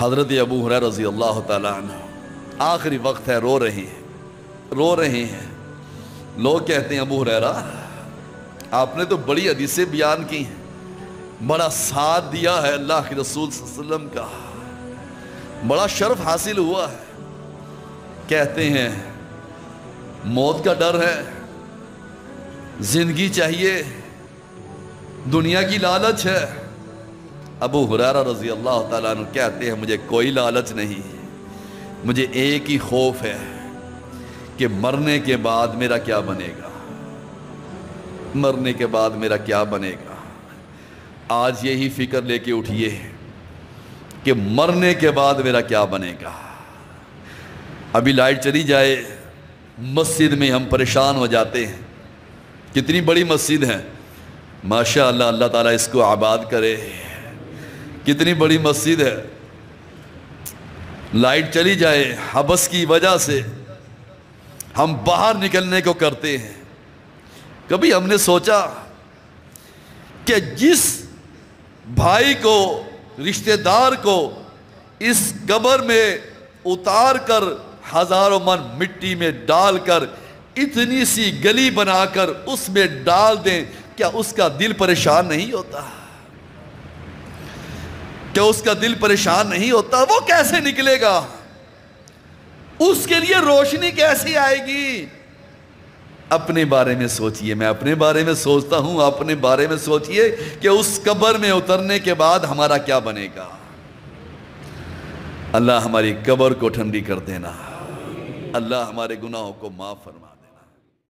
حضرت ابو ہریرہ رضی اللہ تعالیٰ عنہ آخری وقت ہے، رو رہے ہیں۔ لوگ کہتے ہیں ابو ہریرہ آپ نے تو بڑی حدیثیں بیان کی ہیں، بڑا ساتھ دیا ہے اللہ کے رسول صلی اللہ علیہ وسلم کا، بڑا شرف حاصل ہوا ہے۔ کہتے ہیں موت کا ڈر ہے، زندگی چاہیے، دنیا کی لالچ ہے۔ ابو ہریرہ رضی اللہ تعالیٰ عنہ کہتے ہیں مجھے کوئی لالچ نہیں، مجھے ایک ہی خوف ہے کہ مرنے کے بعد میرا کیا بنے گا، مرنے کے بعد میرا کیا بنے گا۔ آج یہی فکر لے کے اٹھیے کہ مرنے کے بعد میرا کیا بنے گا۔ ابھی لائٹ چلی جائے مسجد میں ہم پریشان ہو جاتے ہیں، کتنی بڑی مسجد ہے، ماشاءاللہ اللہ تعالیٰ اس کو آباد کرے، کتنی بڑی مسجد ہے، لائٹ چلی جائے حبس کی وجہ سے ہم باہر نکلنے کو کرتے ہیں۔ کبھی ہم نے سوچا کہ جس بھائی کو، رشتہ دار کو اس قبر میں اتار کر ہزاروں من مٹی میں ڈال کر اتنی سی گلی بنا کر اس میں ڈال دیں، کیا اس کا دل پریشان نہیں ہوتا؟ کیا اس کا دل پریشان نہیں ہوتا؟ وہ کیسے نکلے گا؟ اس کے لیے روشنی کیسی آئے گی؟ اپنے بارے میں سوچئے، میں اپنے بارے میں سوچتا ہوں، اپنے بارے میں سوچئے کہ اس قبر میں اترنے کے بعد ہمارا کیا بنے گا۔ اللہ ہماری قبر کو ٹھنڈی کر دینا، اللہ ہمارے گناہوں کو معاف فرما۔